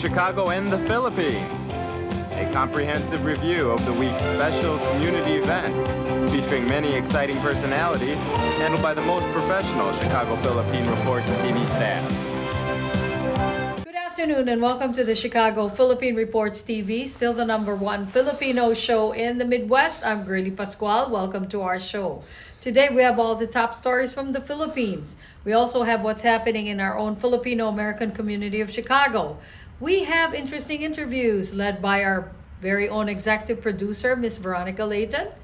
Chicago and the Philippines. A comprehensive review of the week's special community events, featuring many exciting personalities, handled by the most professional Chicago Philippine Reports TV staff. Good afternoon and welcome to the Chicago Philippine Reports TV, still the #1 Filipino show in the Midwest. I'm Gurley Pascual. Welcome to our show. Today we have all the top stories from the Philippines. We also have what's happening in our own Filipino American community of Chicago. We have interesting interviews led by our very own executive producer, Miss Veronica Leighton.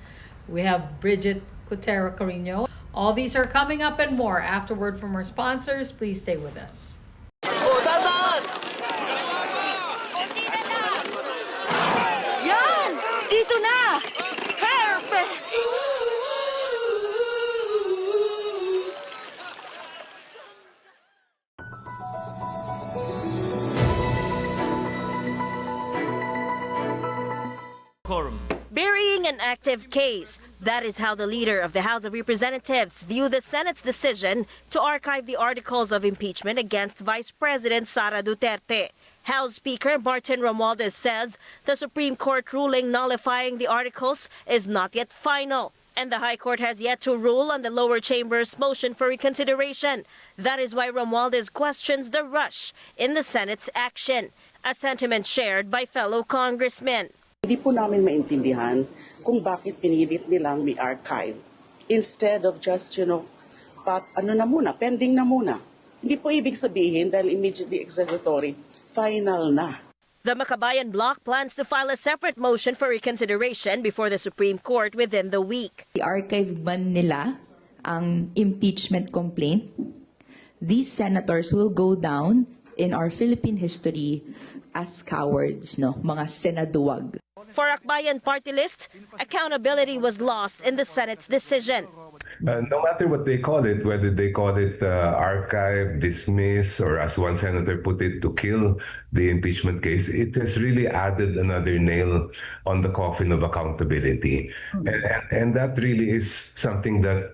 We have Brigitte, Cueter, Carino. All these are coming up and more. Afterward from our sponsors, please stay with us. Yan! Dito na! Perfect! Burying an active case. That is how the leader of the House of Representatives viewed the Senate's decision to archive the articles of impeachment against Vice President Sara Duterte. House Speaker Martin Romualdez says the Supreme Court ruling nullifying the articles is not yet final, and the High Court has yet to rule on the lower chamber's motion for reconsideration. That is why Romualdez questions the rush in the Senate's action, a sentiment shared by fellow congressmen. Hindi po namin maintindihan kung bakit pinilit nilang may archive instead of just, pending na muna. Hindi po ibig sabihin dahil immediately executory, final na. The Makabayan Bloc plans to file a separate motion for reconsideration before the Supreme Court within the week. I-archive ban nila ang impeachment complaint. These senators will go down in our Philippine history as cowards, mga senaduwag. For Akbayan Party List, accountability was lost in the Senate's decision. No matter what they call it, whether they call it archive, dismiss, or as one senator put it, to kill the impeachment case, it has really added another nail on the coffin of accountability. And that really is something that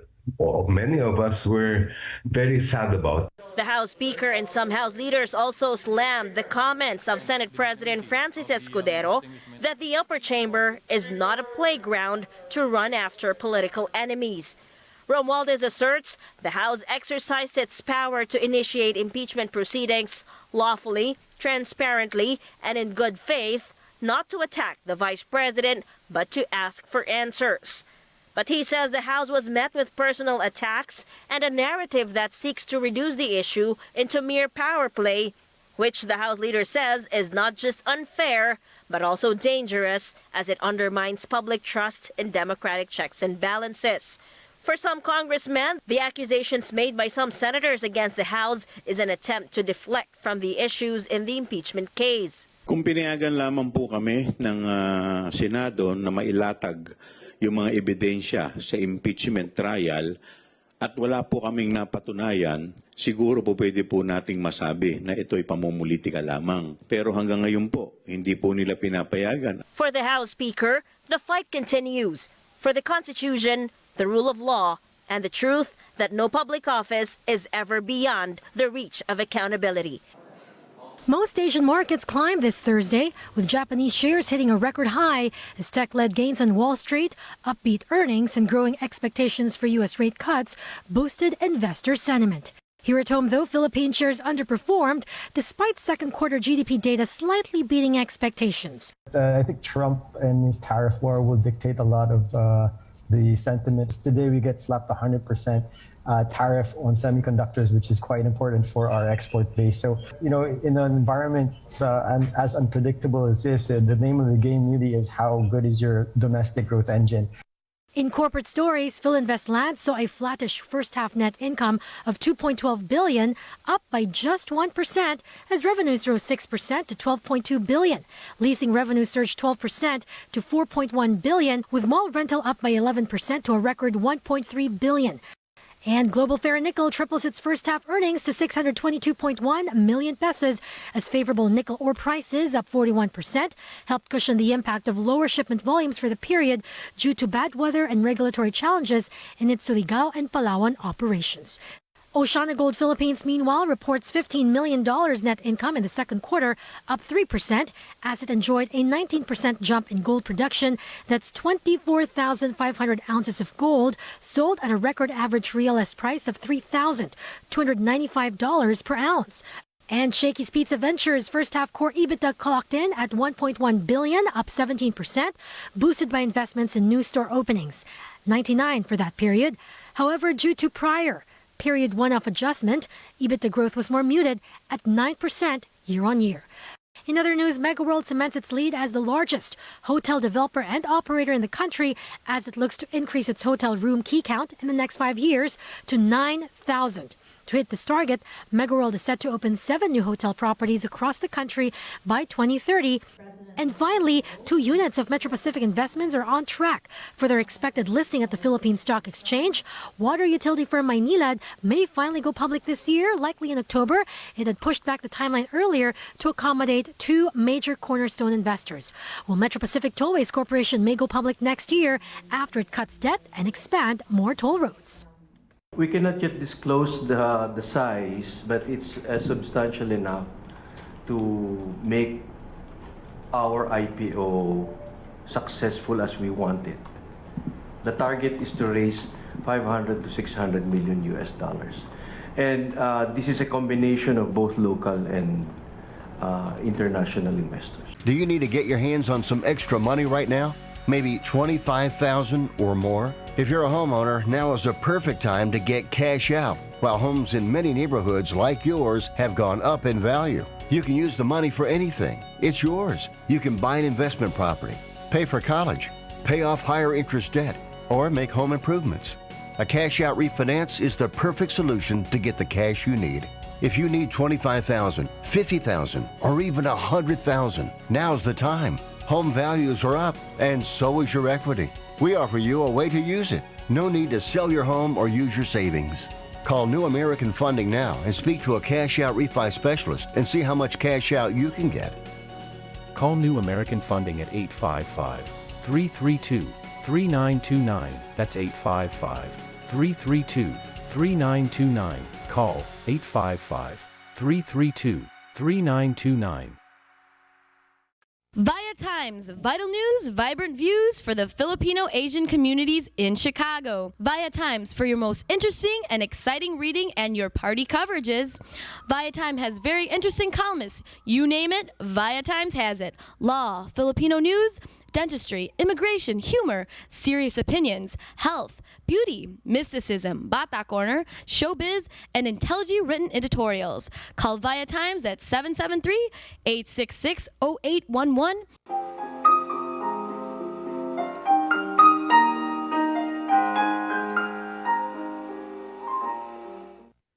many of us were very sad about. The House Speaker and some House leaders also slammed the comments of Senate President Francis Escudero that the upper chamber is not a playground to run after political enemies. Romualdez asserts the House exercised its power to initiate impeachment proceedings lawfully, transparently, and in good faith, not to attack the Vice President, but to ask for answers. But he says the House was met with personal attacks and a narrative that seeks to reduce the issue into mere power play, which the House leader says is not just unfair, but also dangerous as it undermines public trust in democratic checks and balances. For some congressmen, the accusations made by some senators against the House is an attempt to deflect from the issues in the impeachment case. Kung pinayagan lamang po kami ng Senado na mailatag yung mga ebidensya sa impeachment trial at wala po kaming napatunayan, siguro po pwede po nating masabi na ito'y pamumulitika lamang. Pero hanggang ngayon po, hindi po nila pinapayagan. For the House Speaker, the fight continues for the Constitution, the rule of law, and the truth that no public office is ever beyond the reach of accountability. Most Asian markets climbed this Thursday, with Japanese shares hitting a record high as tech-led gains on Wall Street, upbeat earnings, and growing expectations for U.S. rate cuts boosted investor sentiment. Here at home, though, Philippine shares underperformed despite second quarter GDP data slightly beating expectations. I think Trump and his tariff war will dictate a lot of the sentiments. Today we get slapped 100% tariff on semiconductors, which is quite important for our export base. So, in an environment as unpredictable as this, the name of the game really is how good is your domestic growth engine. In corporate stories, Philinvest Land saw a flattish first-half net income of $2.12 billion, up by just 1%, as revenues rose 6% to $12.2 billion. Leasing revenues surged 12% to $4.1 billion, with mall rental up by 11% to a record $1.3 billion. And Global Ferronickel triples its first-half earnings to 622.1 million pesos as favorable nickel ore prices, up 41%, helped cushion the impact of lower shipment volumes for the period due to bad weather and regulatory challenges in its Surigao and Palawan operations. OceanaGold Philippines, meanwhile, reports $15 million net income in the second quarter, up 3%, as it enjoyed a 19% jump in gold production. That's 24,500 ounces of gold, sold at a record average realized price of $3,295 per ounce. And Shakey's Pizza Ventures' first-half core EBITDA clocked in at $1.1 billion, up 17%, boosted by investments in new store openings, 99 for that period. However, due to prior period one-off adjustment, EBITDA growth was more muted at 9% year-on-year. In other news, Megaworld cements its lead as the largest hotel developer and operator in the country as it looks to increase its hotel room key count in the next 5 years to 9,000. To hit this target, Megaworld is set to open 7 new hotel properties across the country by 2030. And finally, 2 units of Metro Pacific Investments are on track for their expected listing at the Philippine Stock Exchange. Water utility firm Maynilad may finally go public this year, likely in October. It had pushed back the timeline earlier to accommodate 2 major cornerstone investors. While Metro Pacific Tollways Corporation may go public next year after it cuts debt and expand more toll roads. We cannot yet disclose the size, but it's substantial enough to make our IPO successful as we want it. The target is to raise 500 to 600 million US dollars. And this is a combination of both local and international investors. Do you need to get your hands on some extra money right now? Maybe $25,000 or more? If you're a homeowner, now is a perfect time to get cash out. While homes in many neighborhoods like yours have gone up in value, you can use the money for anything. It's yours. You can buy an investment property, pay for college, pay off higher interest debt, or make home improvements. A cash out refinance is the perfect solution to get the cash you need. If you need $25,000, $50,000, or even $100,000, now's the time. Home values are up, and so is your equity. We offer you a way to use it. No need to sell your home or use your savings. Call New American Funding now and speak to a cash out refi specialist and see how much cash out you can get. Call New American Funding at 855-332-3929. That's 855-332-3929. Call 855-332-3929. ViaTimes, vital news, vibrant views for the Filipino Asian communities in Chicago. ViaTimes for your most interesting and exciting reading and your party coverages. ViaTime has very interesting columnists. You name it, ViaTimes has it. Law, Filipino news, dentistry, immigration, humor, serious opinions, health, beauty, mysticism, Bata Corner, showbiz, and intelligently written editorials. Call ViaTimes at 773-866-0811.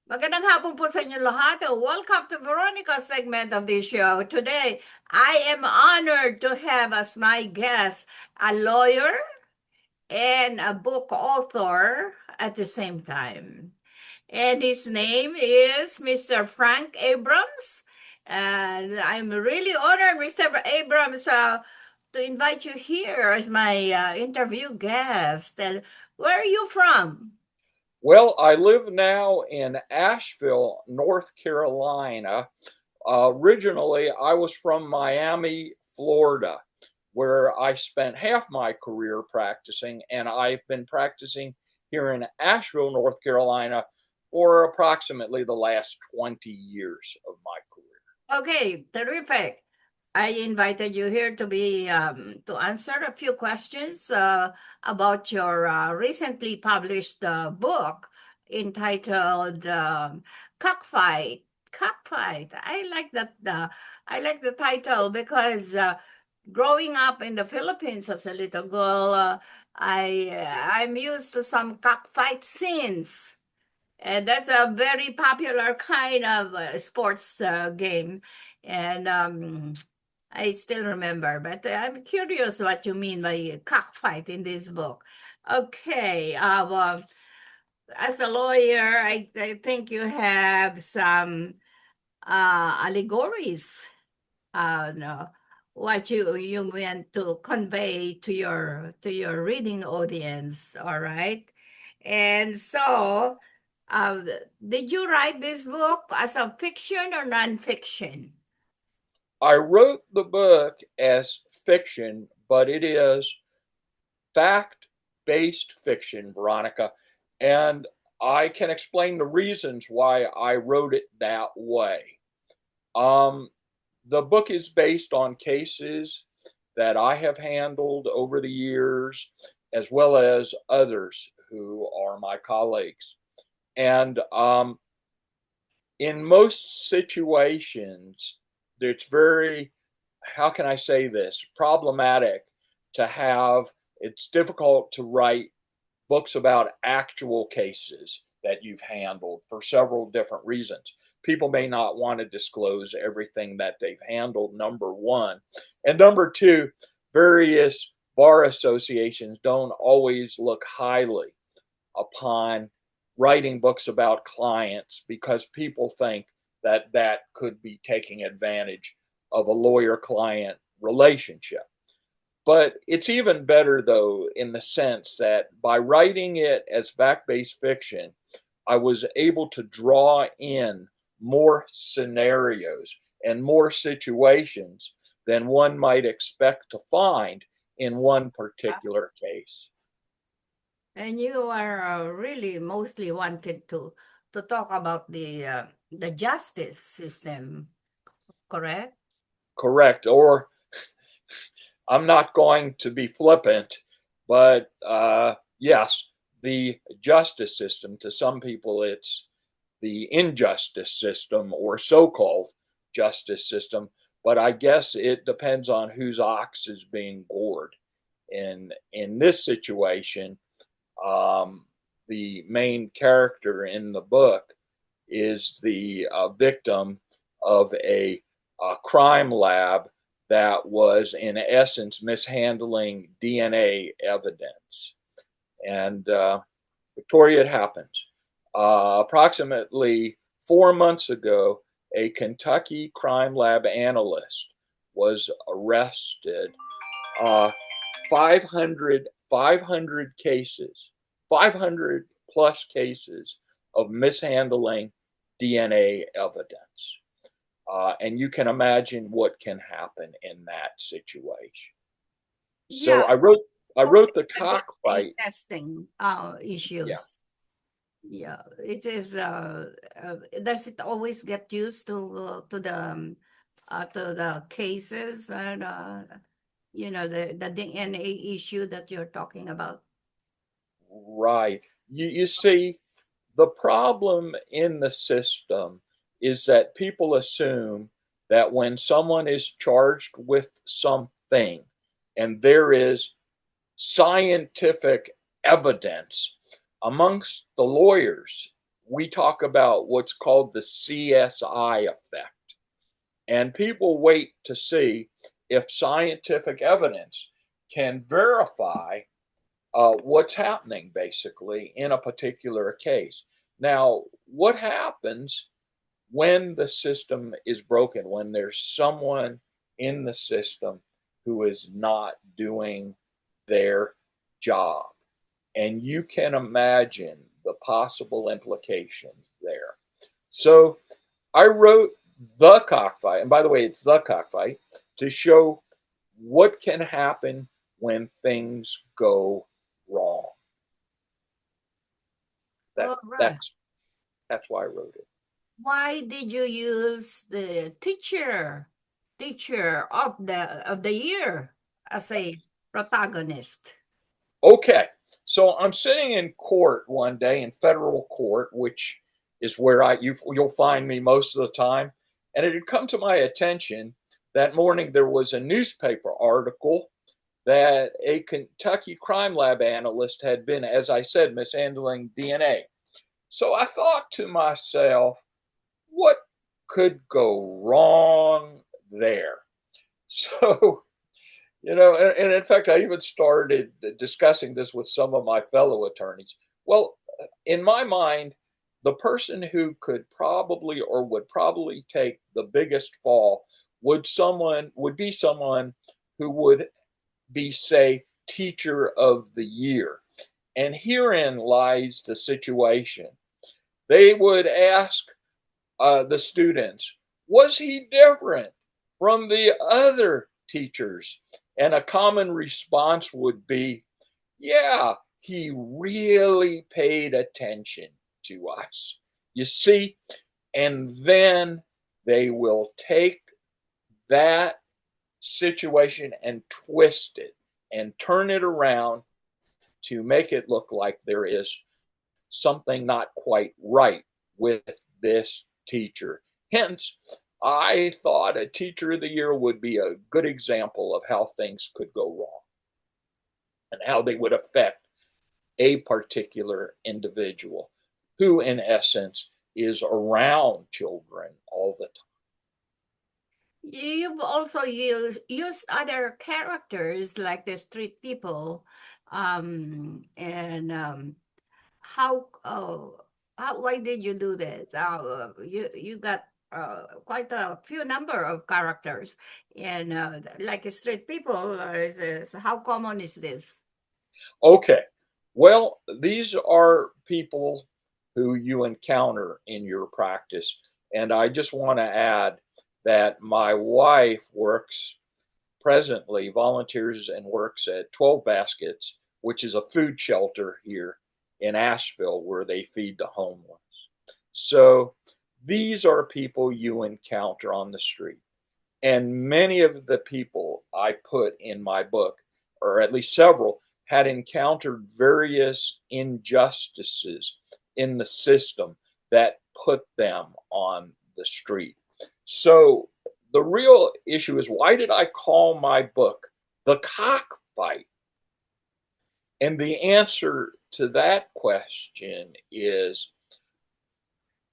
Magandang hapon po sa inyo lahat. Welcome to Veronica segment of this show. Today, I am honored to have as my guest a lawyer and a book author at the same time. And his name is Mr. Frank Abrams. And I'm really honored, Mr. Abrams, to invite you here as my interview guest. And where are you from? Well, I live now in Asheville, North Carolina. Originally, I was from Miami, Florida, where I spent half my career practicing, and I've been practicing here in Asheville, North Carolina for approximately the last 20 years of my career. Okay, terrific. I invited you here to be to answer a few questions about your recently published book entitled Cockfight. Cockfight. I like that. I like the title because growing up in the Philippines as a little girl, I'm used to some cockfight scenes, and that's a very popular kind of sports game, and I still remember. But I'm curious what you mean by cockfight in this book. Okay, as a lawyer, I think you have some allegories. No, what you meant to convey to your reading audience, all right? And so Uh, did you write this book as a fiction or nonfiction? I wrote the book as fiction, but it is fact-based fiction, Veronica, and I can explain the reasons why I wrote it that way. The book is based on cases that I have handled over the years, as well as others who are my colleagues. And in most situations, it's very, how can I say this, problematic to have, it's difficult to write books about actual cases that you've handled for several different reasons. People may not want to disclose everything that they've handled, number one. And number two, various bar associations don't always look highly upon writing books about clients because people think that that could be taking advantage of a lawyer-client relationship. But it's even better, though, in the sense that by writing it as fact-based fiction, I was able to draw in more scenarios and more situations than one might expect to find in one particular case. And you are really mostly wanted to talk about the justice system, correct? Correct. Or I'm not going to be flippant, but yes, the justice system, to some people, it's the injustice system or so-called justice system. But I guess it depends on whose ox is being gored. In this situation, the main character in the book is the victim of a crime lab that was, in essence, mishandling DNA evidence. And Victoria, it happens. Approximately 4 months ago, a Kentucky crime lab analyst was arrested. 500 cases, 500 plus cases of mishandling DNA evidence. And you can imagine what can happen in that situation. So Yeah. I wrote the Cockfight testing issues. Yeah, it is. Does it always get used to the cases and the DNA issue that you're talking about? Right. You see, the problem in the system is that people assume that when someone is charged with something and there is scientific evidence amongst the lawyers, we talk about what's called the CSI effect. And people wait to see if scientific evidence can verify what's happening, basically, in a particular case. Now, what happens when the system is broken, when there's someone in the system who is not doing their job? And you can imagine the possible implications there. So I wrote The Cockfight, and by the way, it's The Cockfight, to show what can happen when things go wrong. That's why I wrote it. Why did you use the teacher of the year as a protagonist? Okay, so I'm sitting in court one day, in federal court, which is where you'll find me most of the time. And it had come to my attention that morning there was a newspaper article that a Kentucky crime lab analyst had been, as I said, mishandling DNA. So I thought to myself, what could go wrong there? So, and in fact, I even started discussing this with some of my fellow attorneys. Well, in my mind, the person who could probably or would probably take the biggest fall would be someone who would be, say, teacher of the year. And herein lies the situation. They would ask the students, was he different from the other teachers? And a common response would be, yeah, he really paid attention to us. You see, and then they will take that situation and twist it and turn it around to make it look like there is something not quite right with this teacher. Hence, I thought a Teacher of the Year would be a good example of how things could go wrong and how they would affect a particular individual who, in essence, is around children all the time. You've also used other characters like the street people, and why did you do this? You got quite a few number of characters, and like street people. How common is this? Okay, well, these are people who you encounter in your practice, and I just want to add that my wife volunteers and works at 12 Baskets, which is a food shelter here in Asheville where they feed the homeless. So these are people you encounter on the street. And many of the people I put in my book, or at least several, had encountered various injustices in the system that put them on the street. So the real issue is, why did I call my book The Cockfight? And the answer to that question is,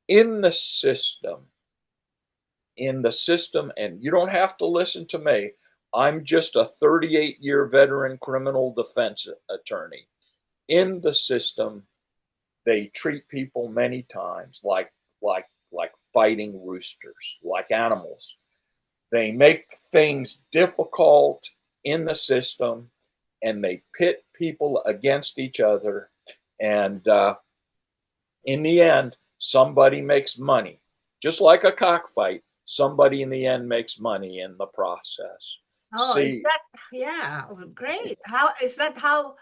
in the system, and you don't have to listen to me, I'm just a 38-year veteran criminal defense attorney. In the system, they treat people many times like fighting roosters, like animals. They make things difficult in the system, and they pit people against each other. And in the end, somebody makes money. Just like a cockfight, somebody in the end makes money in the process. Oh, See, great. How is that? How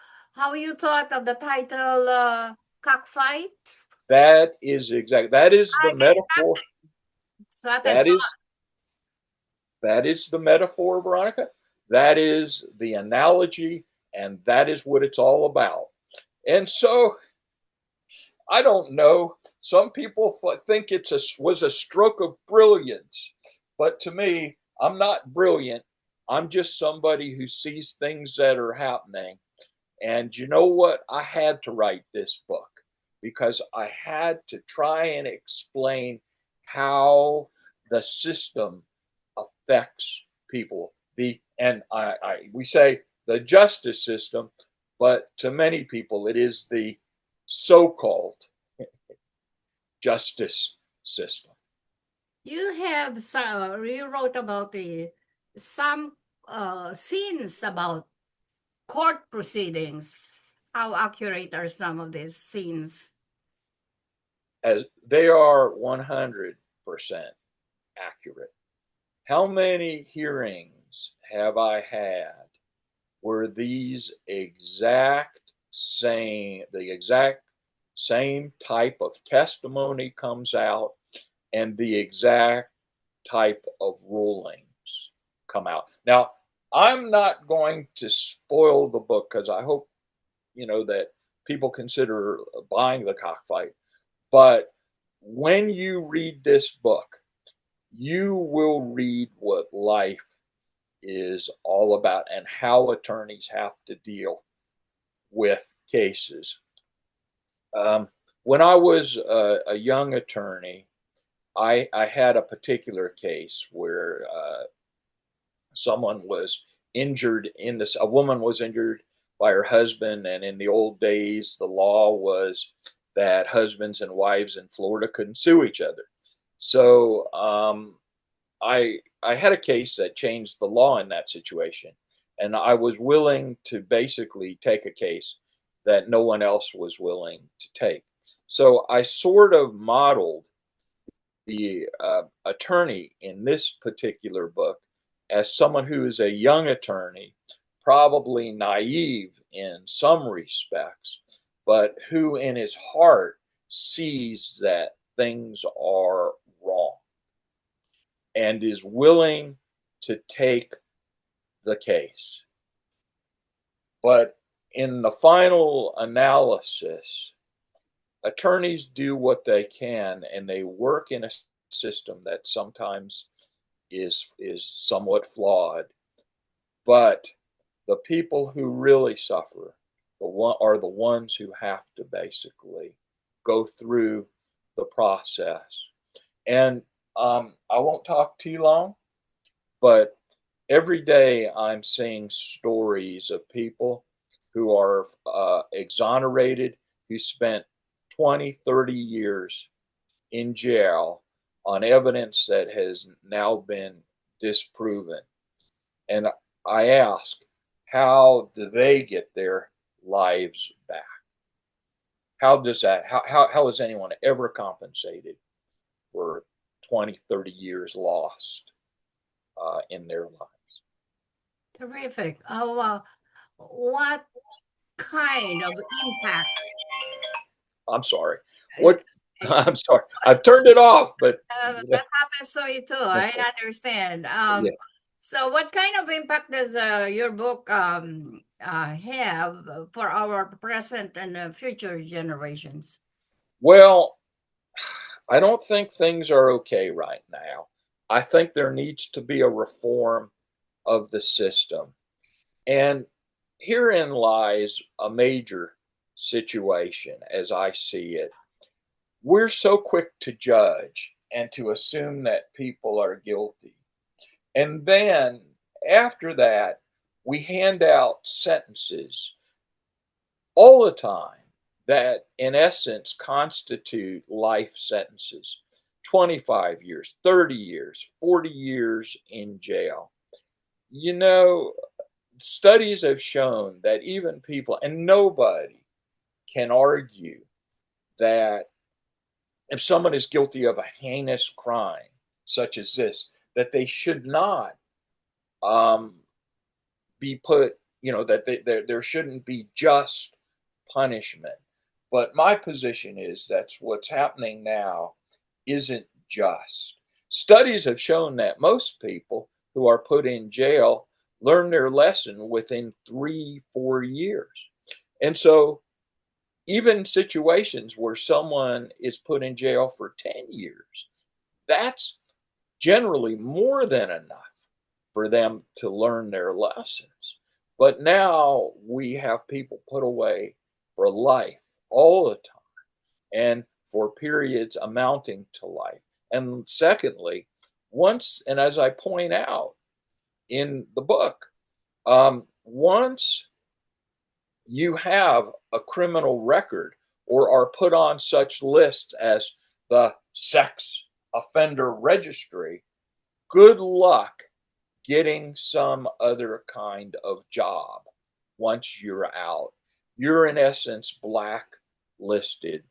you thought of the title "Cockfight"? that is the metaphor. That is the metaphor, Veronica. That is the analogy, and that is what it's all about. And so, I don't know. Some people think was a stroke of brilliance, but to me, I'm not brilliant. I'm just somebody who sees things that are happening. And you know what? I had to write this book because I had to try and explain how the system affects people. We say the justice system, but to many people, it is the so-called justice system. You wrote about some scenes about court proceedings. How accurate are some of these scenes? As they are 100% accurate. How many hearings have I had where the exact same type of testimony comes out and the exact type of rulings come out? Now, I'm not going to spoil the book because I hope, that people consider buying The Cockfight. But when you read this book, you will read what life is all about and how attorneys have to deal with cases. When I was a young attorney, I had a particular case where someone was injured a woman was injured by her husband, and in the old days, the law was that husbands and wives in Florida couldn't sue each other. So I had a case that changed the law in that situation, and I was willing to basically take a case that no one else was willing to take. So I sort of modeled the attorney in this particular book as someone who is a young attorney, probably naive in some respects, but who in his heart sees that things are wrong and is willing to take the case. But in the final analysis, attorneys do what they can, and they work in a system that sometimes is somewhat flawed. But the people who really suffer are the ones who have to basically go through the process. And I won't talk too long, but every day I'm seeing stories of people who are exonerated, who spent 20, 30 years in jail on evidence that has now been disproven. And I ask, how do they get their lives back? How does that, how is anyone ever compensated for 20, 30 years lost in their lives? Terrific. What kind of impact? I'm sorry. What? I'm sorry. I've turned it off, but that happens to you too. I understand. Yeah. So, what kind of impact does your book have for our present and future generations? Well, I don't think things are okay right now. I think there needs to be a reform of the system. And herein lies a major situation as I see it. We're so quick to judge and to assume that people are guilty. And then after that, we hand out sentences all the time that in essence constitute life sentences, 25 years, 30 years, 40 years in jail. You know, studies have shown that even people, and nobody can argue that if someone is guilty of a heinous crime such as this, that they should not be put, that there shouldn't be just punishment. But my position is that's what's happening now isn't just. Studies have shown that most people who are put in jail learn their lesson within 3-4 years. And so even situations where someone is put in jail for 10 years, that's generally more than enough for them to learn their lessons. But now we have people put away for life all the time and for periods amounting to life. And secondly, and as I point out in the book, once you have a criminal record or are put on such lists as the sex offender registry, good luck getting some other kind of job once you're out. You're in essence blacklisted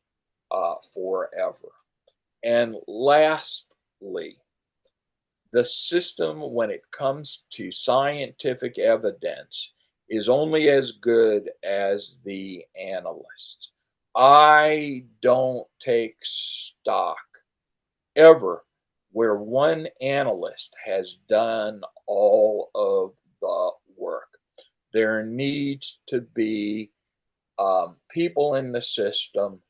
forever. And lastly, the system, when it comes to scientific evidence, is only as good as the analysts. I don't take stock ever where one analyst has done all of the work. There needs to be people in the system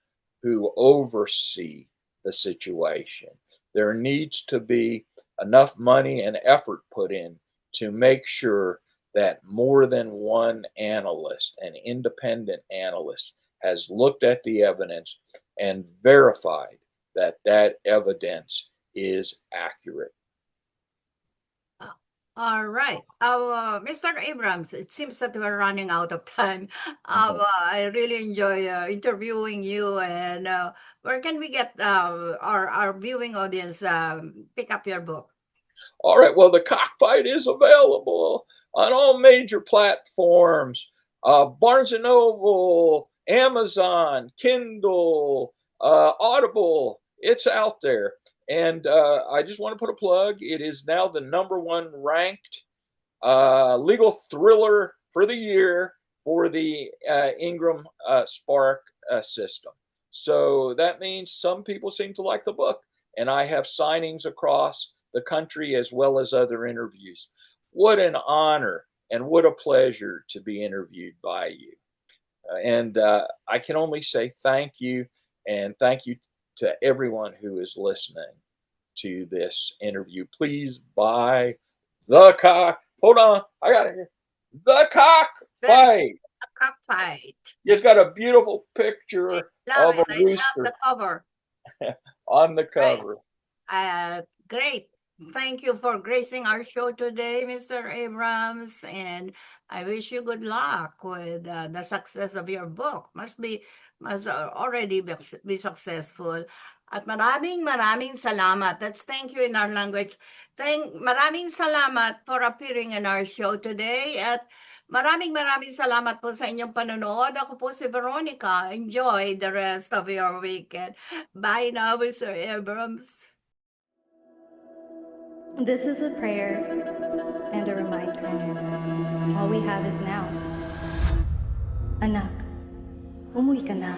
who oversee the situation. There needs to be enough money and effort put in to make sure that more than one analyst, an independent analyst, has looked at the evidence and verified that that evidence is accurate. All right. Mr. Abrams, it seems that we're running out of time. I really enjoy interviewing you. And where can we get our viewing audience pick up your book? All right. Well, the Cockfight is available on all major platforms. Barnes & Noble, Amazon, Kindle, Audible, it's out there. And I just want to put a plug. It is now the #1 ranked legal thriller for the year for the Ingram Spark system. So that means some people seem to like the book. And I have signings across the country as well as other interviews. What an honor and what a pleasure to be interviewed by you. And I can only say thank you, and thank you to everyone who is listening to this interview. Please buy The Cockfight. Cockfight. It's got a beautiful picture of a I love rooster the cover. on the cover. Great. Thank you for gracing our show today, Mr. Abrams, and I wish you good luck with the success of your book. Must already be successful. At maraming salamat. Let's thank you in our language. Maraming salamat for appearing in our show today. At maraming salamat po sa inyong panonood. Ako po si Veronica. Enjoy the rest of your weekend. Bye now, Mr. Abrams. This is a prayer and a reminder. All we have is now. Anak, umuwi ka na.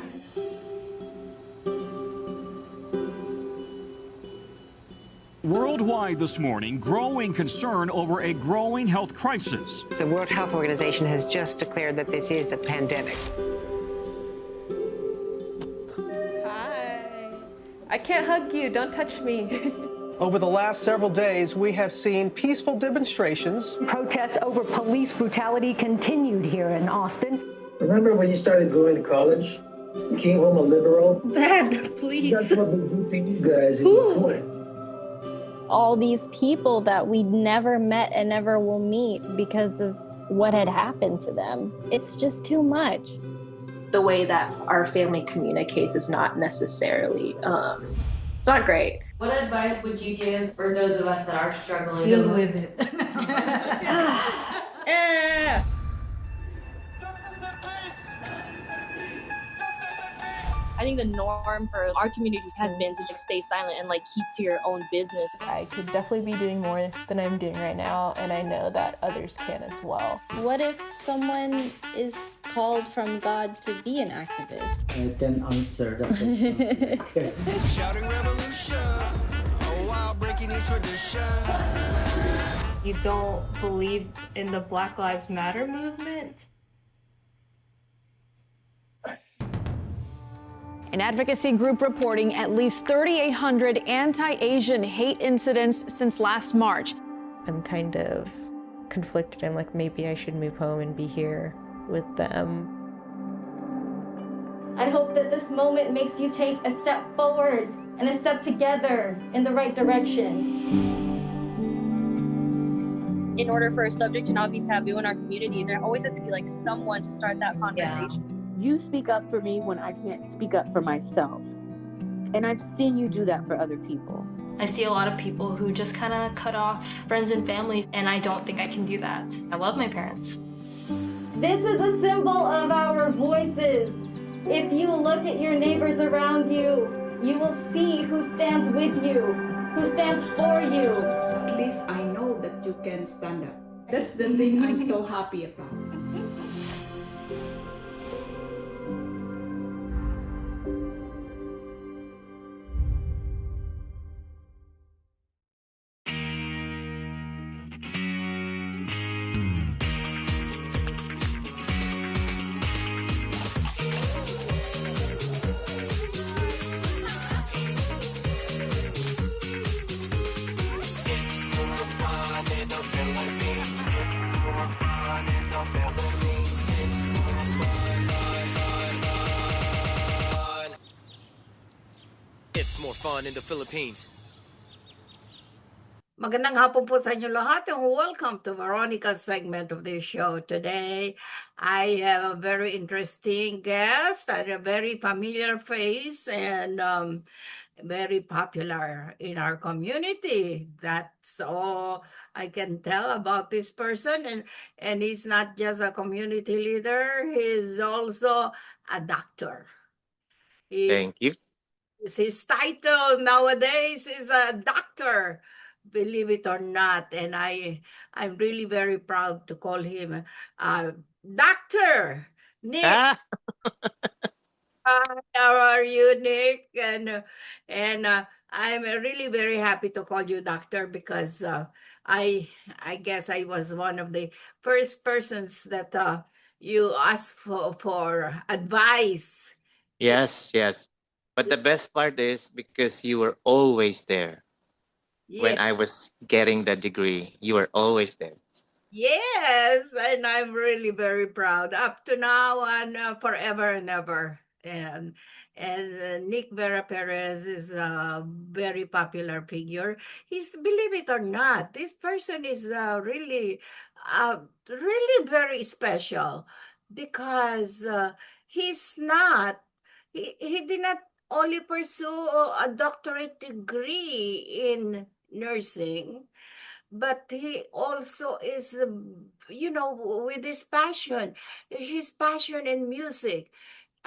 Worldwide this morning, growing concern over a growing health crisis. The World Health Organization has just declared that this is a pandemic. Hi. I can't hug you. Don't touch me. Over the last several days, we have seen peaceful demonstrations. Protests over police brutality continued here in Austin. Remember when you started going to college? You came home a liberal? Dad, please. That's what we do to you guys in this point. All these people that we never met and never will meet because of what had happened to them. It's just too much. The way that our family communicates is not necessarily, it's not great. What advice would you give for those of us that are struggling? Deal with it. I think the norm for our community has been to just stay silent and keep to your own business. I could definitely be doing more than I'm doing right now, and I know that others can as well. What if someone is called from God to be an activist? I can answer the question. Shouting revolution, oh wow, breaking each tradition. You don't believe in the Black Lives Matter movement? An advocacy group reporting at least 3,800 anti-Asian hate incidents since last March. I'm kind of conflicted. I'm like, maybe I should move home and be here with them. I hope that this moment makes you take a step forward and a step together in the right direction. In order for a subject to not be taboo in our community, there always has to be someone to start that conversation. Yeah. You speak up for me when I can't speak up for myself. And I've seen you do that for other people. I see a lot of people who just kind of cut off friends and family, and I don't think I can do that. I love my parents. This is a symbol of our voices. If you look at your neighbors around you, you will see who stands with you, who stands for you. At least I know that you can stand up. That's the thing I'm so happy about. It's more fun in the Philippines. Magandang hapon po sa inyo lahat and welcome to Veronica's segment of the show. Today, I have a very interesting guest and a very familiar face and very popular in our community. That's all I can tell about this person. And he's not just a community leader, he's also a doctor. Thank you. His title nowadays is a doctor, believe it or not. And I'm really very proud to call him Dr. Nick. Hi, how are you, Nick? And I'm really very happy to call you doctor because I guess I was one of the first persons that you asked for advice. Yes, yes. But the best part is because you were always there when I Yes. was getting the degree. You were always there. Yes, and I'm really very proud up to now and forever and ever. And Nick Vera Perez is a very popular figure. He's, believe it or not, this person is really very special because he's not he did not only pursue a doctorate degree in nursing, but he also is, with his passion in music.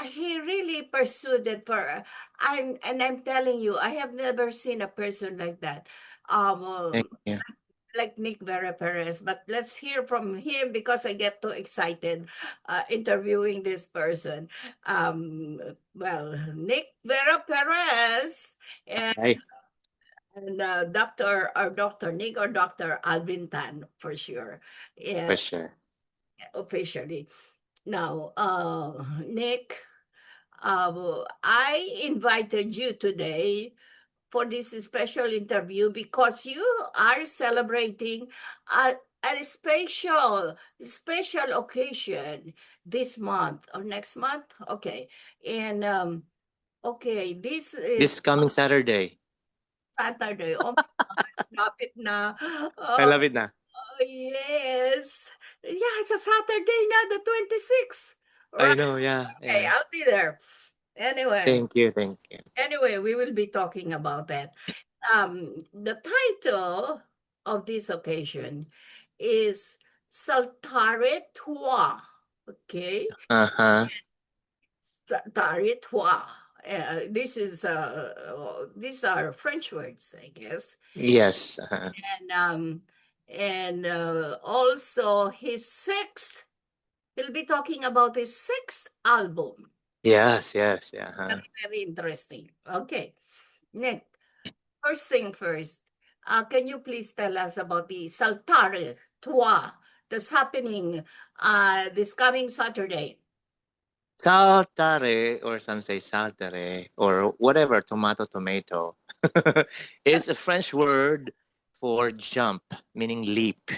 He really pursued it for. I'm telling you, I have never seen a person like that. Thank you. Like Nick Vera Perez, but let's hear from him because I get too excited interviewing this person. Nick Vera Perez and Hi. Dr. Nick or Dr. Alvin Tan for sure. Yeah, For sure. officially. Now, Nick, I invited you today for this special interview because you are celebrating a special occasion this month or next month. Okay, and okay, this This is coming Saturday. Saturday. Oh, lapit na. I love it na. Oh, yes. Yeah, it's a Saturday na, the 26th. I Right. know, yeah. Okay, Yeah. I'll be there. Anyway. Thank you, thank you. Anyway, we will be talking about that. The title of this occasion is Saltare Toi. Okay? Uh-huh. Saltare Toi. These are French words, I guess. Yes. Uh-huh. And also he'll be talking about his sixth album. Yes, yes, yeah. Uh-huh. Very interesting. Okay. Nick, first thing first, can you please tell us about the Saltare Toi that's happening this coming Saturday? Saltare, or some say saltare, or whatever, tomato, is a French word for jump, meaning leap.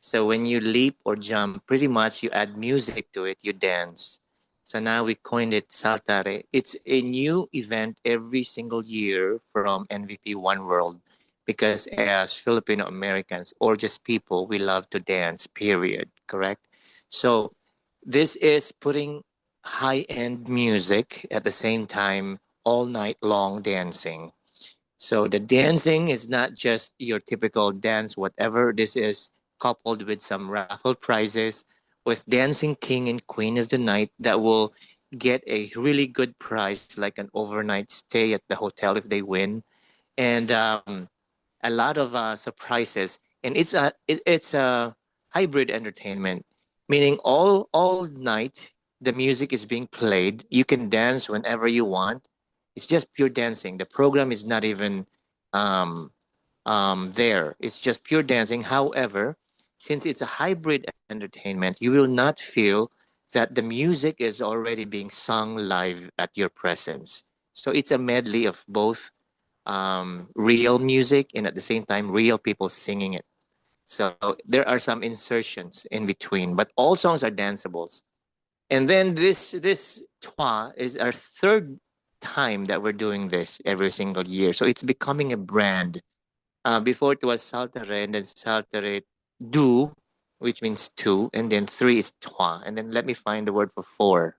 So when you leap or jump, pretty much you add music to it, you dance. So now we coined it saltare. It's a new event every single year from NVP One World because as Filipino Americans or just people, we love to dance, period, correct? So this is putting high-end music at the same time all night long dancing. So the dancing is not just your typical dance, whatever. This is coupled with some raffle prizes with Dancing King and Queen of the Night that will get a really good prize, like an overnight stay at the hotel if they win, and a lot of surprises. And it's a hybrid entertainment, meaning all night the music is being played. You can dance whenever you want. It's just pure dancing. The program is not even um, there. It's just pure dancing. However, since it's a hybrid entertainment, you will not feel that the music is already being sung live at your presence. So it's a medley of both real music and at the same time real people singing it. So there are some insertions in between, but all songs are danceables. And then this Toi is our third time that we're doing this every single year. So it's becoming a brand. Before it was Saltere and then Saltere Du, which means two, and then three is Toi. And then let me find the word for four.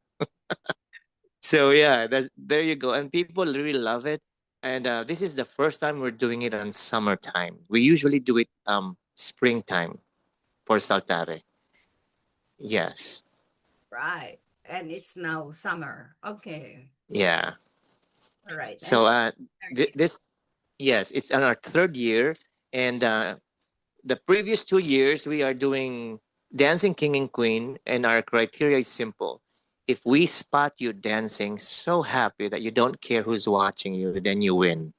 So yeah, there you go. And people really love it. And this is the first time we're doing it on summertime. We usually do it springtime for Saltare. Yes. Right. And it's now summer. Okay. Yeah. All right. So And this, yes, it's on our third year, and the previous 2 years we are doing Dancing King and Queen, and our criteria is simple. If we spot you dancing so happy that you don't care who's watching you, then you win.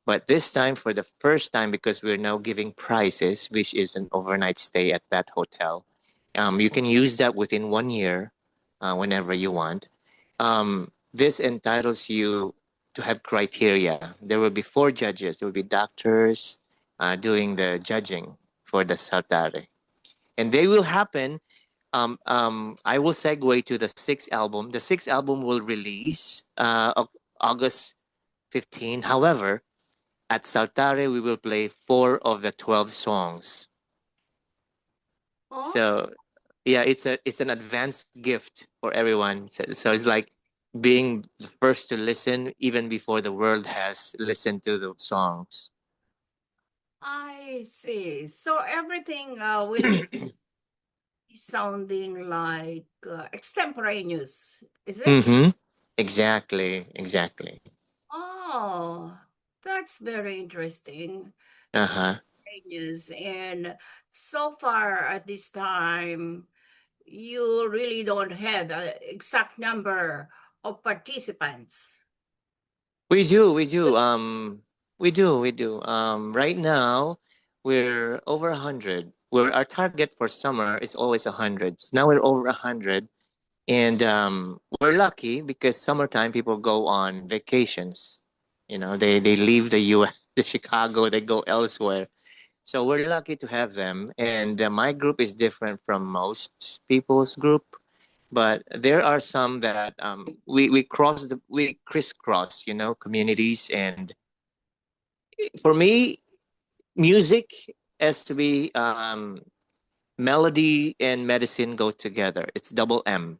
But this time, for the first time, because we're now giving prizes, which is an overnight stay at that hotel, you can use that within 1 year, whenever you want. This entitles you to have criteria. There will be 4 judges. There will be doctors doing the judging for the Saltare. And they will happen. I will segue to the sixth album. The sixth album will release August 15. However, at Saltare, we will play 4 of the 12 songs. So, yeah, it's an advanced gift for everyone. So it's like being the first to listen even before the world has listened to the songs. I see. So everything will be sounding like extemporaneous, is it? Mm-hmm. Exactly. Oh, that's very interesting. Uh-huh. Extemporaneous. And so far at this time, you really don't have the exact number of participants. We do. Right now, we're over 100. Where our target for summer is always 100. So now we're over 100, and we're lucky because summertime people go on vacations. They leave the U.S., the Chicago, they go elsewhere. So we're lucky to have them. And my group is different from most people's group, but there are some that we crisscross, communities. And for me, music has to be melody and medicine go together. It's double M.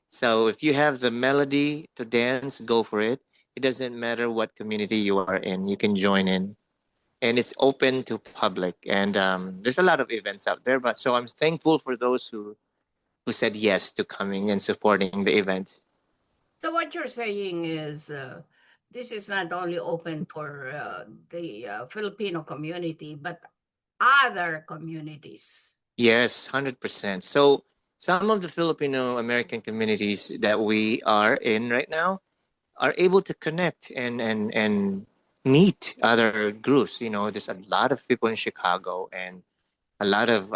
So if you have the melody to dance, go for it. It doesn't matter what community you are in, you can join in. And it's open to public. And there's a lot of events out there. But so I'm thankful for those who said yes to coming and supporting the event. So what you're saying is this is not only open for the Filipino community, but other communities. Yes, 100%. So some of the Filipino American communities that we are in right now are able to connect and meet other groups. There's a lot of people in Chicago and a lot of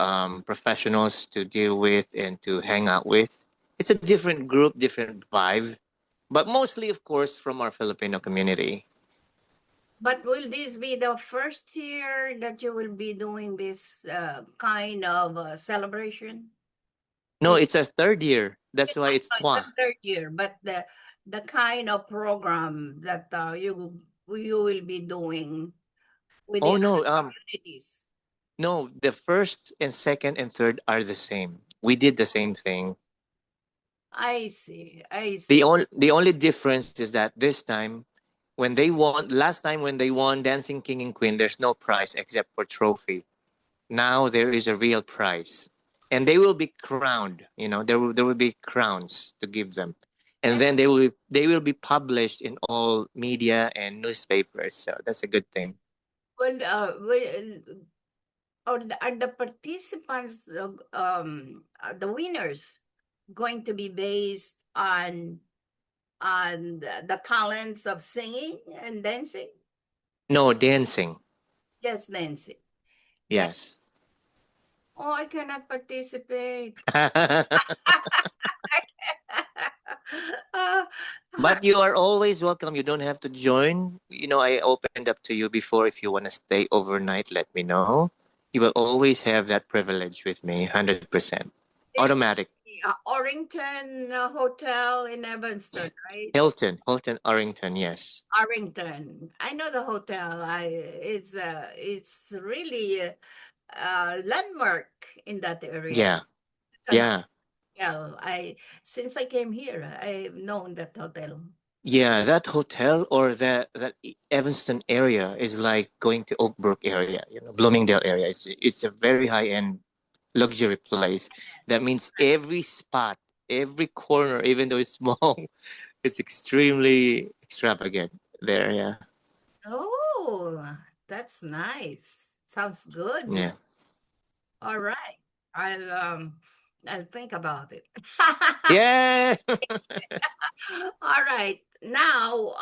professionals to deal with and to hang out with. It's a different group, different vibe, but mostly, of course, from our Filipino community. But will this be the first year that you will be doing this kind of celebration? No, it's our third year. That's why it's It's trois. the third year, but the kind of program that you will be doing with the Oh no, other communities. no, the first and second and third are the same. We did the same thing. I see. The only difference is that this time last time when they won Dancing King and Queen, there's no prize except for trophy. Now there is a real prize. And they will be crowned, there will be crowns to give them. And then they will be published in all media and newspapers. So that's a good thing. Well, are the participants, the winners, going to be based on the talents of singing and dancing? No, dancing. Yes, dancing. Yes. Oh, I cannot participate. But you are always welcome. You don't have to join. I opened up to you before. If you want to stay overnight, let me know. You will always have that privilege with me, 100%. Automatic. Orrington Hotel in Evanston, right? Hilton Arrington, yes. Arrington. I know the hotel. It's really a landmark in that area. Yeah. It's a Yeah. hotel. Since I came here, I've known that hotel. Yeah, that hotel or that Evanston area is like going to Oak Brook area, Bloomingdale area. It's a very high-end luxury place. That means every spot, every corner, even though it's small, it's extremely extravagant there. Yeah. Oh, that's nice. Sounds good. Yeah. All right. I'll think about it. Yeah. All right. Now,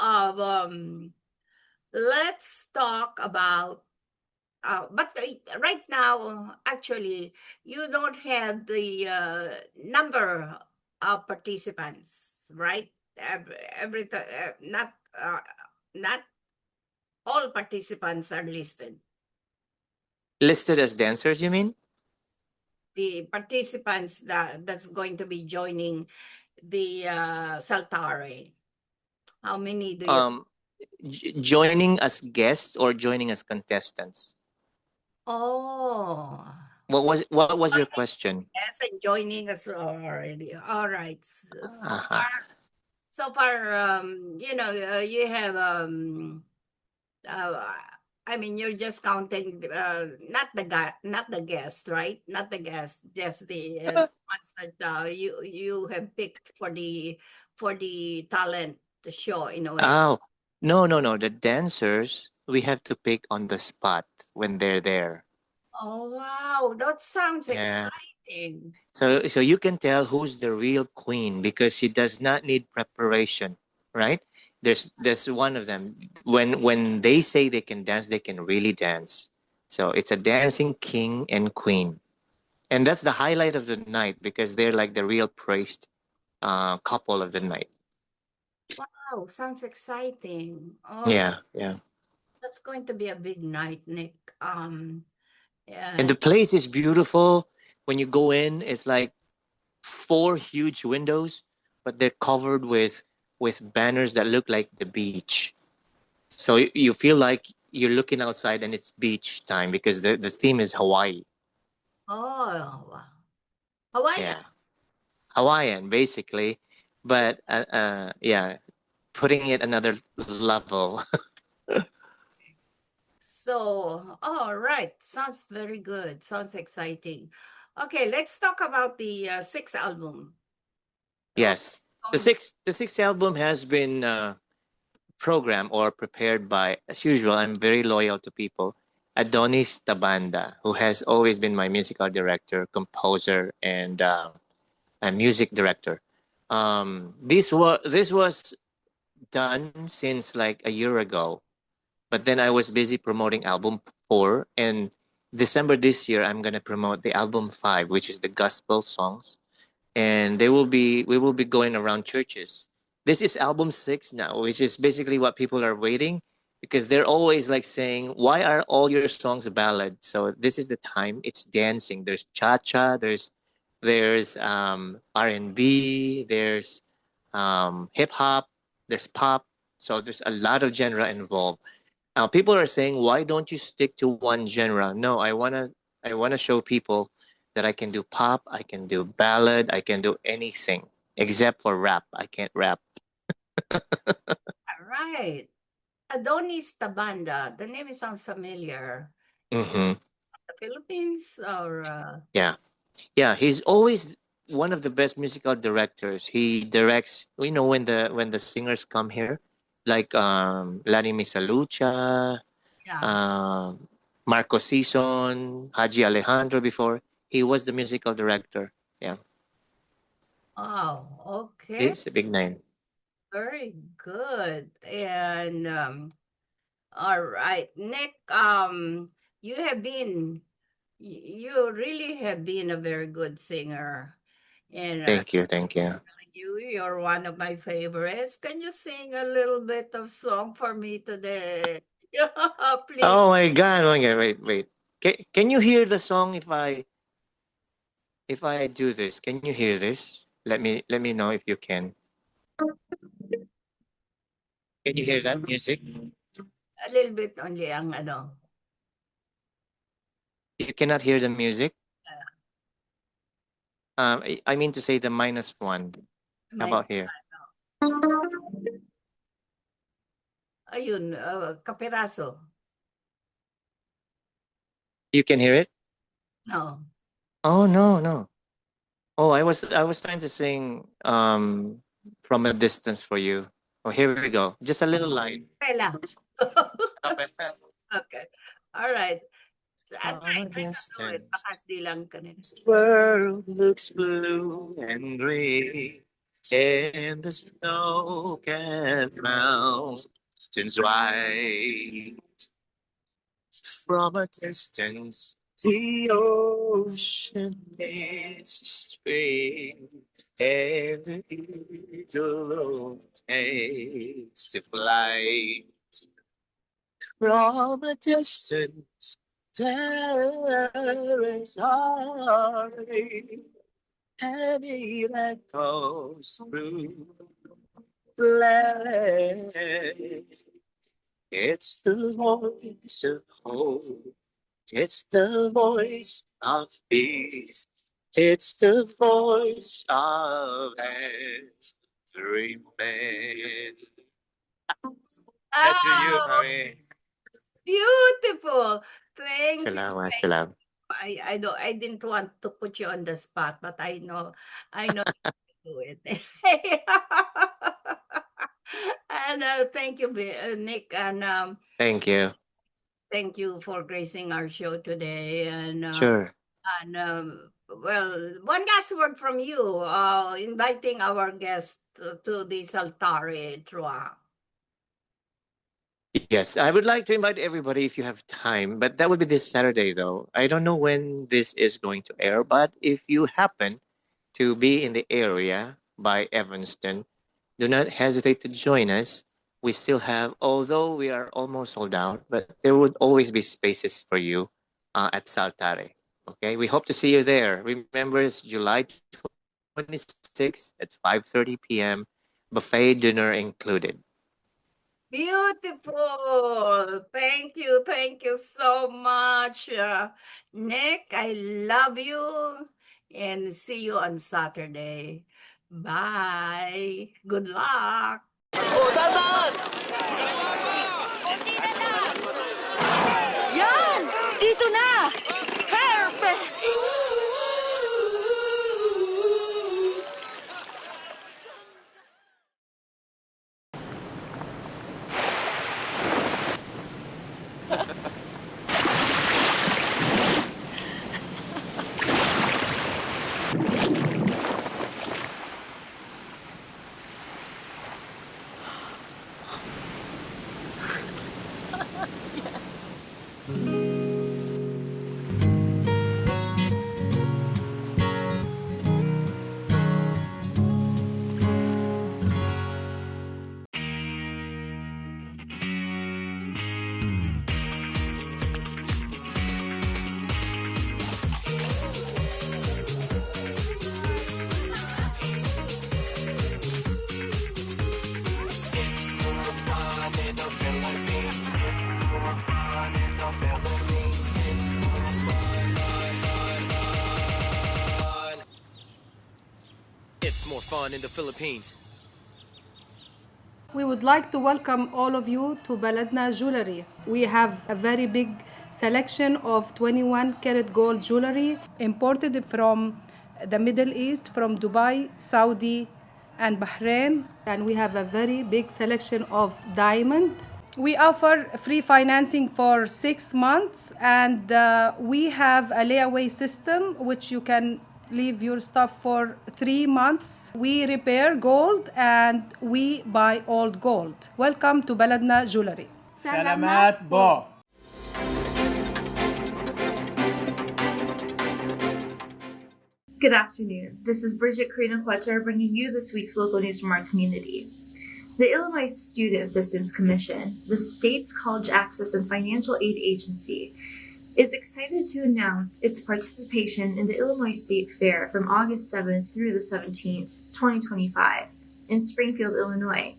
let's talk about but right now, actually, you don't have the number of participants, right? Not all participants are listed. Listed as dancers, you mean? The participants that's going to be joining the Saltare. How many do you? Joining as guests or joining as contestants? Oh. What was your question? Yes, and joining us already. All right. Uh-huh. So far, you have uh, I mean, you're just counting not the guest, right? Not the guest, just the ones that you have picked for the talent show in a way. Oh, no. The dancers we have to pick on the spot when they're there. Oh wow, that sounds Yeah. exciting. So you can tell who's the real queen because she does not need preparation, right? There's one of them. When they say they can dance, they can really dance. So it's a dancing king and queen. And that's the highlight of the night because they're like the real praised couple of the night. Wow, sounds exciting. Yeah, yeah. That's going to be a big night, Nick. And the place is beautiful. When you go in, it's like 4 huge windows, but they're covered with banners that look like the beach. So you feel like you're looking outside and it's beach time because the theme is Hawaii. Oh, Hawaii. Yeah, Hawaiian basically, but yeah, putting it another level. So, all right. Sounds very good. Sounds exciting. Okay, let's talk about the sixth album. Yes, the sixth album has been programmed or prepared by, as usual. I'm very loyal to people. Adonis Tabanda, who has always been my musical director, composer, and music director. This was done since like a year ago, but then I was busy promoting album 4, and December this year I'm gonna promote the album 5, which is the gospel songs, and we will be going around churches. This is album 6 now, which is basically what people are waiting because they're always like saying, "Why are all your songs a ballad?" So this is the time. It's dancing. There's cha-cha. There's R&B. There's hip hop. There's pop. So there's a lot of genre involved. People are saying, "Why don't you stick to one genre?" No, I wanna show people that I can do pop, I can do ballad, I can do anything except for rap. I can't rap. All right. Adonis Tabanda. The name sounds familiar. Mm-hmm. The Philippines or Yeah. He's always one of the best musical directors. He directs, when the singers come here, like Lani Misalucha, yeah. Marco Sison, Haji Alejandro before. He was the musical director. Yeah. Oh, okay. He's a big name. Very good. And all right, Nick, you have been you really have been a very good singer. And Thank you. Thank you. you're one of my favorites. Can you sing a little bit of song for me today? Please. Oh my God. Okay, wait. Can you hear the song if I do this? Can you hear this? Let me know if you can. Can you hear that music? A little bit only ang ano. You cannot hear the music? I mean to say the -1. How about here? Ayun, kapiraso. You can hear it? No. Oh no. Oh, I was trying to sing from a distance for you. Oh, here we go. Just a little line. Okay. All right. Try to do it. Baka di lang kanina. World looks blue and gray, and the snow-capped mountains white. From a distance, the ocean is green, and the eagle takes to flight. From a distance, there is harmony, and it echoes through the land. It's the voice of hope. It's the voice of peace. It's the voice of every man. That's for you, Mami. Beautiful. Thank you. Salamat, salamat. I didn't want to put you on the spot, but I know you can do it. And thank you, Nick, and Thank you. thank you for gracing our show today. And Sure. And well, one last word from you, inviting our guest to the Saltare Trua. Yes, I would like to invite everybody if you have time, but that would be this Saturday though. I don't know when this is going to air, but if you happen to be in the area by Evanston, do not hesitate to join us. We still have, although we are almost sold out, but there would always be spaces for you at Saltare. Okay, we hope to see you there. Remember, it's July 26th at 5:30 p.m. Buffet dinner included. Beautiful. Thank you so much, Nick. I love you, and see you on Saturday. Bye. Good luck. Oh, dapat! Yan! Dito na! Perfect! It's more fun in the Philippines. We would like to welcome all of you to Baladna Jewelry. We have a very big selection of 21 karat gold jewelry imported from the Middle East, from Dubai, Saudi, and Bahrain. And we have a very big selection of diamond. We offer free financing for 6 months, and we have a layaway system which you can leave your stuff for 3 months. We repair gold and we buy old gold. Welcome to Baladna Jewelry. Salamat po. Good afternoon. This is Brigitte, Carino, Cueter, bringing you this week's local news from our community. The Illinois Student Assistance Commission, the state's college access and financial aid agency, is excited to announce its participation in the Illinois State Fair from August 7th through the 17th, 2025, in Springfield, Illinois,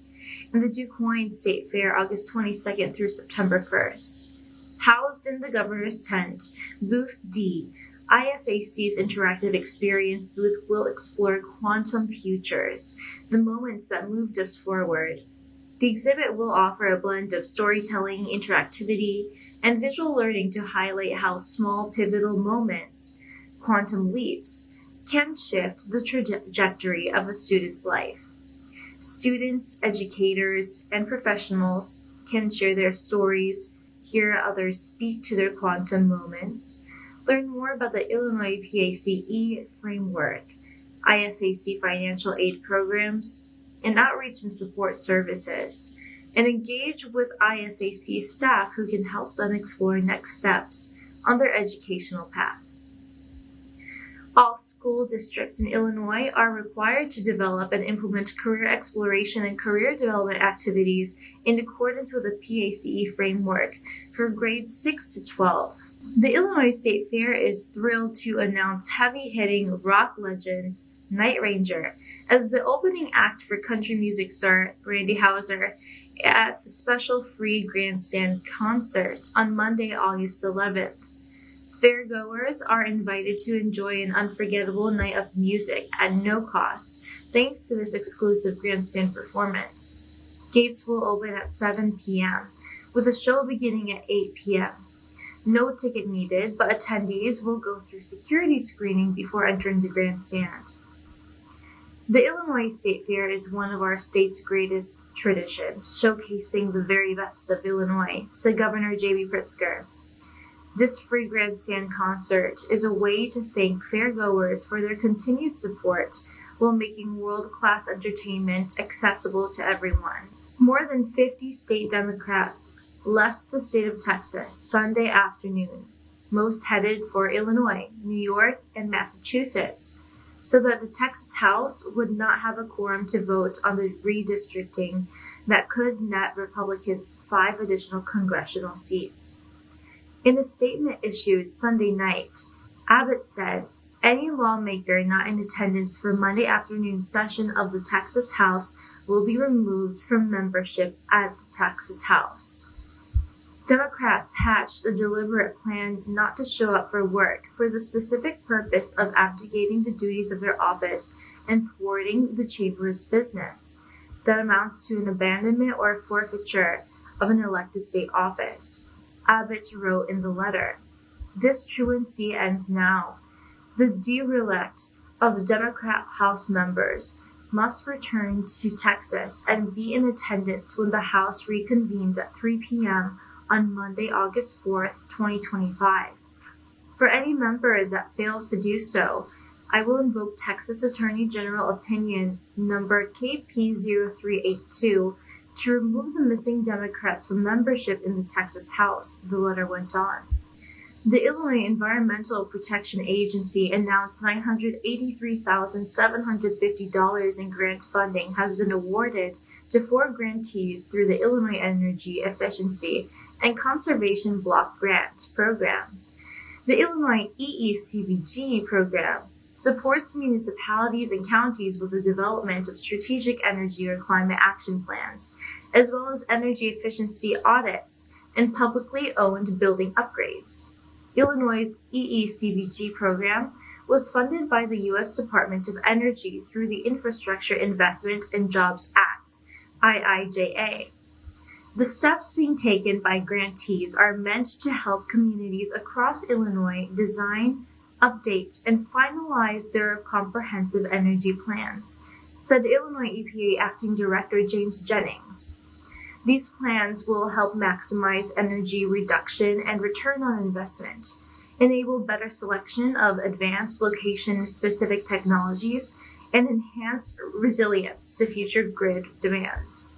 and the DuQuoin State Fair August 22nd through September 1st. Housed in the governor's tent, Booth D, ISAC's interactive experience booth will explore quantum futures, the moments that moved us forward. The exhibit will offer a blend of storytelling, interactivity, and visual learning to highlight how small pivotal moments, quantum leaps, can shift the trajectory of a student's life. Students, educators, and professionals can share their stories, hear others speak to their quantum moments, learn more about the Illinois PACE framework, ISAC financial aid programs, and outreach and support services, and engage with ISAC staff who can help them explore next steps on their educational path. All school districts in Illinois are required to develop and implement career exploration and career development activities in accordance with the PACE framework for grades 6 to 12. The Illinois State Fair is thrilled to announce heavy-hitting rock legends Night Ranger as the opening act for country music star Randy Houser at the special free grandstand concert on Monday, August 11th. Fairgoers are invited to enjoy an unforgettable night of music at no cost, thanks to this exclusive grandstand performance. Gates will open at 7 p.m., with the show beginning at 8 p.m. No ticket needed, but attendees will go through security screening before entering the grandstand. The Illinois State Fair is one of our state's greatest traditions, showcasing the very best of Illinois, said Governor J.B. Pritzker. This free grandstand concert is a way to thank fairgoers for their continued support while making world-class entertainment accessible to everyone. More than 50 state Democrats left the state of Texas Sunday afternoon, most headed for Illinois, New York, and Massachusetts, so that the Texas House would not have a quorum to vote on the redistricting that could net Republicans 5 additional congressional seats. In a statement issued Sunday night, Abbott said, any lawmaker not in attendance for Monday afternoon session of the Texas House will be removed from membership at the Texas House. Democrats hatched a deliberate plan not to show up for work for the specific purpose of abdicating the duties of their office and thwarting the chamber's business. That amounts to an abandonment or forfeiture of an elected state office. Abbott wrote in the letter, this truancy ends now. The derelict of the Democrat House members must return to Texas and be in attendance when the House reconvenes at 3 p.m. on Monday, August 4th, 2025. For any member that fails to do so, I will invoke Texas Attorney General Opinion number KP0382 to remove the missing Democrats from membership in the Texas House, the letter went on. The Illinois Environmental Protection Agency announced $983,750 in grant funding has been awarded to 4 grantees through the Illinois Energy Efficiency and Conservation Block Grant Program. The Illinois EECBG program supports municipalities and counties with the development of strategic energy or climate action plans, as well as energy efficiency audits and publicly owned building upgrades. Illinois' EECBG program was funded by the U.S. Department of Energy through the Infrastructure Investment and Jobs Act, IIJA. The steps being taken by grantees are meant to help communities across Illinois design, update, and finalize their comprehensive energy plans, said Illinois EPA Acting Director James Jennings. These plans will help maximize energy reduction and return on investment, enable better selection of advanced location-specific technologies, and enhance resilience to future grid demands.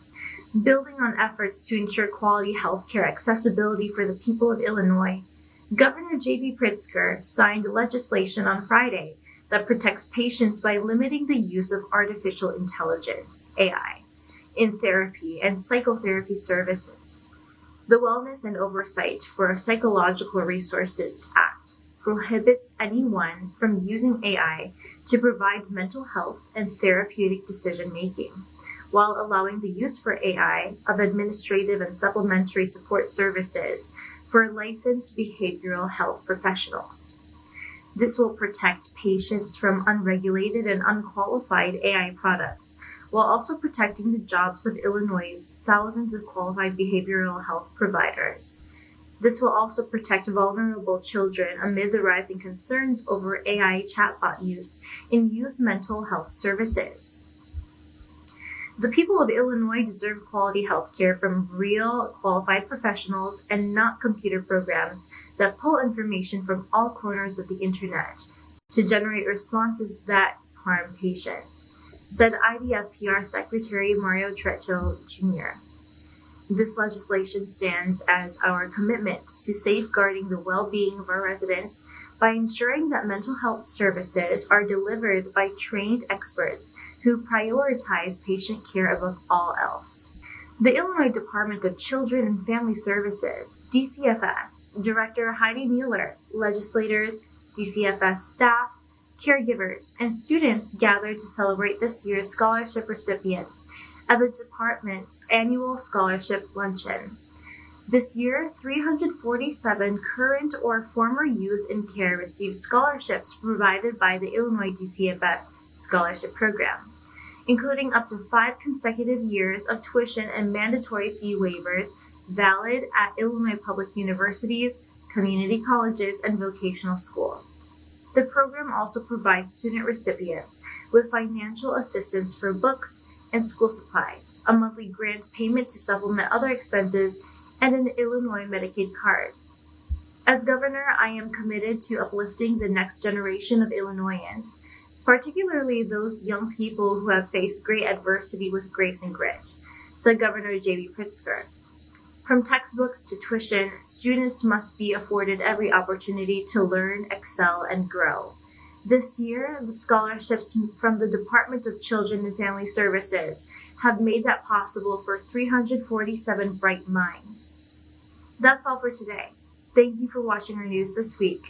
Building on efforts to ensure quality healthcare accessibility for the people of Illinois, Governor J.B. Pritzker signed legislation on Friday that protects patients by limiting the use of artificial intelligence, AI, in therapy and psychotherapy services. The Wellness and Oversight for Psychological Resources Act prohibits anyone from using AI to provide mental health and therapeutic decision-making, while allowing the use for AI of administrative and supplementary support services for licensed behavioral health professionals. This will protect patients from unregulated and unqualified AI products, while also protecting the jobs of Illinois' thousands of qualified behavioral health providers. This will also protect vulnerable children amid the rising concerns over AI chatbot use in youth mental health services. The people of Illinois deserve quality health care from real, qualified professionals and not computer programs that pull information from all corners of the internet to generate responses that harm patients, said IDF PR Secretary Mario Trejo Jr. This legislation stands as our commitment to safeguarding the well-being of our residents by ensuring that mental health services are delivered by trained experts who prioritize patient care above all else. The Illinois Department of Children and Family Services, DCFS, Director Heidi Mueller, legislators, DCFS staff, caregivers, and students gathered to celebrate this year's scholarship recipients at the department's annual scholarship luncheon. This year, 347 current or former youth in care received scholarships provided by the Illinois DCFS Scholarship Program, including up to 5 consecutive years of tuition and mandatory fee waivers valid at Illinois public universities, community colleges, and vocational schools. The program also provides student recipients with financial assistance for books and school supplies, a monthly grant payment to supplement other expenses, and an Illinois Medicaid card. As governor, I am committed to uplifting the next generation of Illinoisans, particularly those young people who have faced great adversity with grace and grit, said Governor J.B. Pritzker. From textbooks to tuition, students must be afforded every opportunity to learn, excel, and grow. This year, the scholarships from the Department of Children and Family Services have made that possible for 347 bright minds. That's all for today. Thank you for watching our news this week.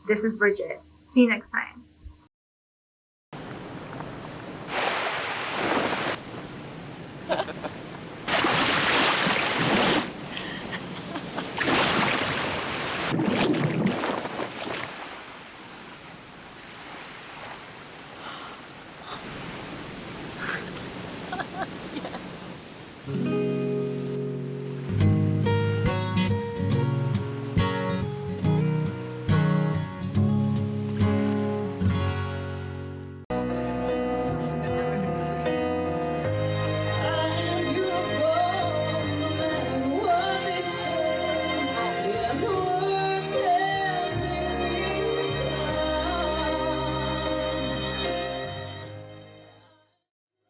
This is Brigitte. See you next time.